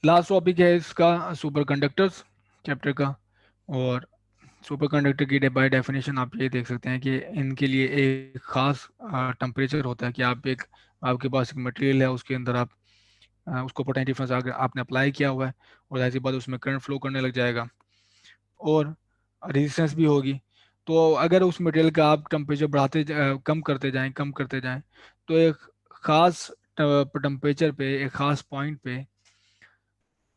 Last topic है इसका super conductors chapter का। और सुपर कंडक्टर की बाय डेफिनेशन आप ये देख सकते हैं कि इनके लिए एक खास टेम्परेचर होता है कि आप एक आपके पास एक मटेरियल है, उसके अंदर आप उसको पोटेंशियल डिफरेंस आपने अप्लाई किया हुआ है, और ऐसी बात उसमें करंट फ्लो करने लग जाएगा और रेजिस्टेंस भी होगी। तो अगर उस मटेरियल का आप टेम्परेचर कम करते जाएं तो एक खास टेम्परेचर पे, एक खास पॉइंट पे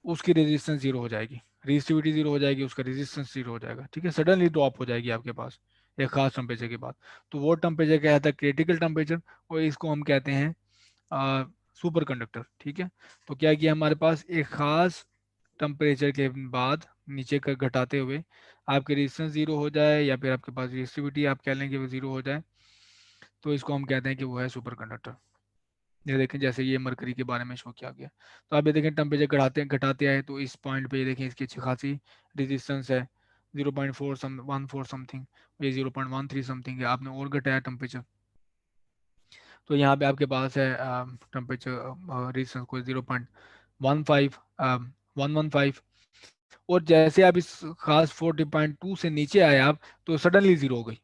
उसकी रेजिस्टेंस जीरो हो जाएगी, रेजिस्टिविटी जीरो हो जाएगी, उसका रेजिस्टेंस जीरो हो जाएगा। ठीक है, सडनली ड्रॉप हो जाएगी आपके पास एक खास टेम्परेचर के बाद। तो वो टेम्परेचर क्या है, क्रिटिकल टेम्परेचर, और इसको हम कहते हैं सुपर कंडक्टर। ठीक है, तो क्या किया हमारे पास एक खास टेम्परेचर के बाद नीचे का घटाते हुए आपकी रेजिस्टेंस जीरो हो जाए, या फिर आपके पास रेजिस्टिविटी आप कह लेंगे वो जीरो हो जाए, तो इसको हम कहते हैं कि वो है सुपर कंडक्टर। ये देखें जैसे ये मरकरी के बारे में शो किया गया। तो आप ये देखें टेम्परेचर घटाते घटाते आए तो इस पॉइंट पे ये देखें इसकी अच्छी खासी रेजिस्टेंस है, 0.4 14 समथिंग, ये 0.13 समथिंग है। आपने और घटाया टेम्परेचर तो यहाँ पे आपके पास है टेम्परेचर रेजिस्टेंस को 0.15 115। और जैसे आप इस खास 40.2 से नीचे आए आप, तो सडनली जीरो हो गई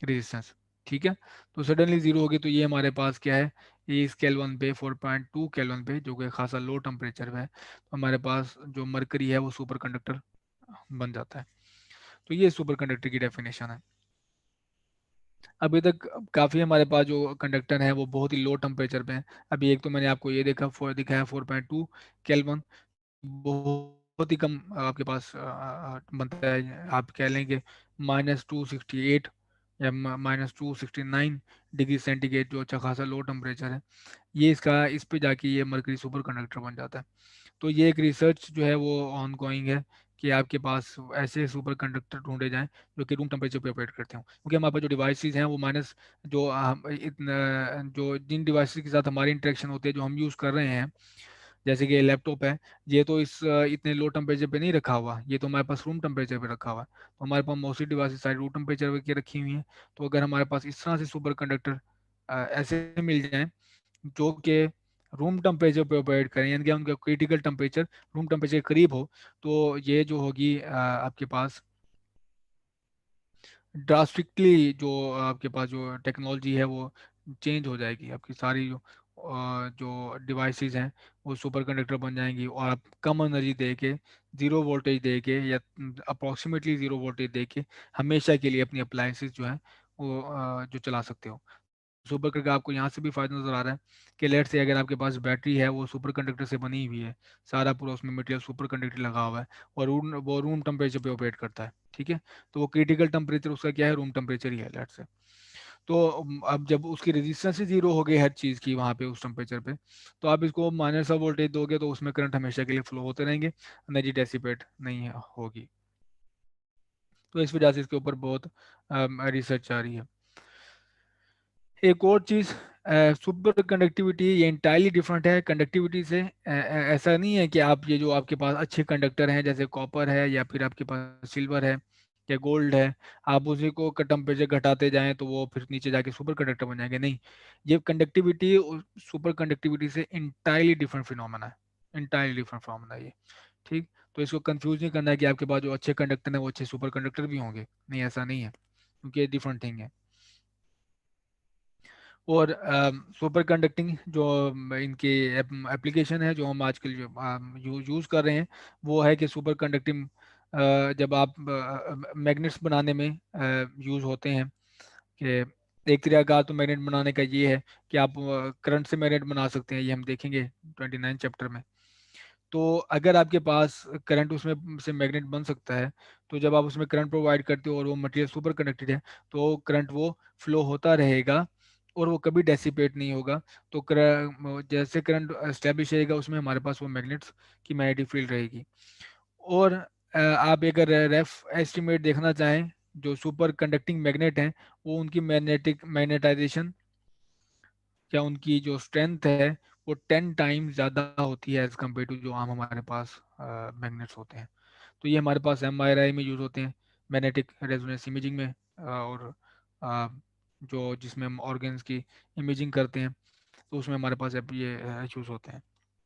रेजिस्टेंस। ठीक है, तो सडनली जीरो होगी, तो ये हमारे पास क्या है, ये इस केल्विन पे 4.2 केल्विन पे, जो कि खासा लो टेम्परेचर है, तो हमारे पास जो मरकरी है वो सुपर कंडक्टर बन जाता है। तो ये सुपर कंडक्टर की डेफिनेशन है। अभी तक काफ़ी हमारे पास जो कंडक्टर हैं वो बहुत ही लो टेम्परेचर पे हैं। अभी एक तो मैंने आपको ये दिखाया 4.2 केल्विन, बहुत ही कम आपके पास बनता है। आप कह लेंगे -268 या -269 डिग्री सेंटीग्रेड, जो अच्छा खासा लो टेम्परेचर है, ये इसका इस पे जाके ये मरकरी सुपर कंडक्टर बन जाता है। तो ये एक रिसर्च जो है वो ऑन गोइंग है कि आपके पास ऐसे सुपर कंडक्टर ढूंढे जाएं जो कि रूम टेम्परेचर पे ऑपरेट करते हो, क्योंकि हमारे पास जो डिवाइसेस हैं वो माइनस जो हम इतना जो जिन डिवाइसेस के साथ हमारी इंटरेक्शन होती है, जो हम यूज़ कर रहे हैं, जैसे कि लैपटॉप है, ये तो इस इतने लो टेम्परेचर पे नहीं रखा हुआ, ये तो हमारे पास रूम टेम्परेचर पे रखा हुआ है। तो हमारे पास मोस्टली डिवाइसेस सारी रूम टेम्परेचर पे रखी हुई हैं। तो अगर हमारे पास इस तरह से सुपर कंडक्टर ऐसे मिल जाएं जो कि रूम टेम्परेचर पे ऑपरेट करें, यानी कि उनका क्रिटिकल टेम्परेचर रूम टेम्परेचर के करीब हो, तो ये जो होगी आपके पास ड्रास्टिकली जो आपके पास जो टेक्नोलॉजी है वो चेंज हो जाएगी। आपकी सारी जो डिवाइसेस हैं वो सुपर कंडक्टर बन जाएंगी, और आप कम एनर्जी दे के, ज़ीरो वोल्टेज दे के, या अप्रॉक्सीमेटली ज़ीरो वोल्टेज दे के हमेशा के लिए अपनी अप्लायंसेस जो हैं वो जो चला सकते हो। सुपर कंडक्टर का आपको यहाँ से भी फायदा नजर आ रहा है कि लेट से अगर आपके पास बैटरी है वो सुपर कंडक्टर से बनी हुई है, सारा पूरा उसमें मटेरियल सुपर कंडक्टर लगा हुआ है, और वो रूम टेम्परेचर पे ऑपरेट करता है। ठीक है, तो वो क्रिटिकल टेम्परेचर उसका क्या है, रूम टेम्परेचर ही है लेट से। तो अब जब उसकी रेजिस्टेंस ही जीरो हो गई हर चीज़ की वहाँ पे उस टेम्परेचर पे, तो आप इसको माइनस ऑफ वोल्टेज दोगे तो उसमें करंट हमेशा के लिए फ्लो होते रहेंगे, एनर्जी डेसिपेट नहीं होगी। तो इस वजह से इसके ऊपर बहुत रिसर्च जारी है। एक और चीज़, सुपर कंडक्टिविटी ये इंटायरली डिफरेंट है कंडक्टिविटी से। ऐसा नहीं है कि आप ये जो आपके पास अच्छे कंडक्टर हैं जैसे कॉपर है या फिर आपके पास सिल्वर है या गोल्ड है, आप उसी को टेम्परेचर घटाते जाएं तो वो फिर नीचे जाके सुपर कंडक्टर बन जाएंगे, नहीं। ये कंडक्टिविटी सुपर कंडक्टिविटी से इंटायरली डिफरेंट फिनोमेना है, इंटायरली डिफरेंट फिनोमेना है ये। ठीक, तो इसको कंफ्यूज नहीं करना है कि आपके पास जो अच्छे कंडक्टर हैं वो अच्छे सुपर कंडक्टर भी होंगे, नहीं ऐसा नहीं है, क्योंकि ये डिफरेंट थिंग है। और सुपर कंडक्टिंग जो इनकी एप्लीकेशन है जो हम आजकल जो यूज़ कर रहे हैं, वो है कि सुपर कंडक्टिंग जब आप मैग्नेट्स बनाने में यूज़ होते हैं। कि एक तरीका का तो मैग्नेट बनाने का ये है कि आप करंट से मैग्नेट बना सकते हैं, ये हम देखेंगे 29 चैप्टर में। तो अगर आपके पास करंट उसमें से मैग्नेट बन सकता है, तो जब आप उसमें करंट प्रोवाइड करते हो और वो मटेरियल सुपर कंडक्टेड है, तो करंट वो फ्लो होता रहेगा और वो कभी डेसिपेट नहीं होगा। तो जैसे करंट एस्टेब्लिश रहेगा उसमें हमारे पास वो मैग्नेट्स की मैग्नेटिक फील्ड रहेगी। और आप अगर रेफ एस्टिमेट देखना चाहें, जो सुपर कंडक्टिंग मैग्नेट हैं वो उनकी मैग्नेटाइजेशन या उनकी जो स्ट्रेंथ है वो 10 टाइम्स ज़्यादा होती है एज कम्पेयर टू जो आम हमारे पास मैग्नेट्स होते हैं। तो ये हमारे पास MRI में यूज़ होते हैं, मैग्नेटिक रेजोनेंस इमेजिंग में, और अ, जो जिसमें हम ऑर्गन्स की इमेजिंग करते हैं, तो उसमें हमारे पास अब ये यूज़ होते हैं।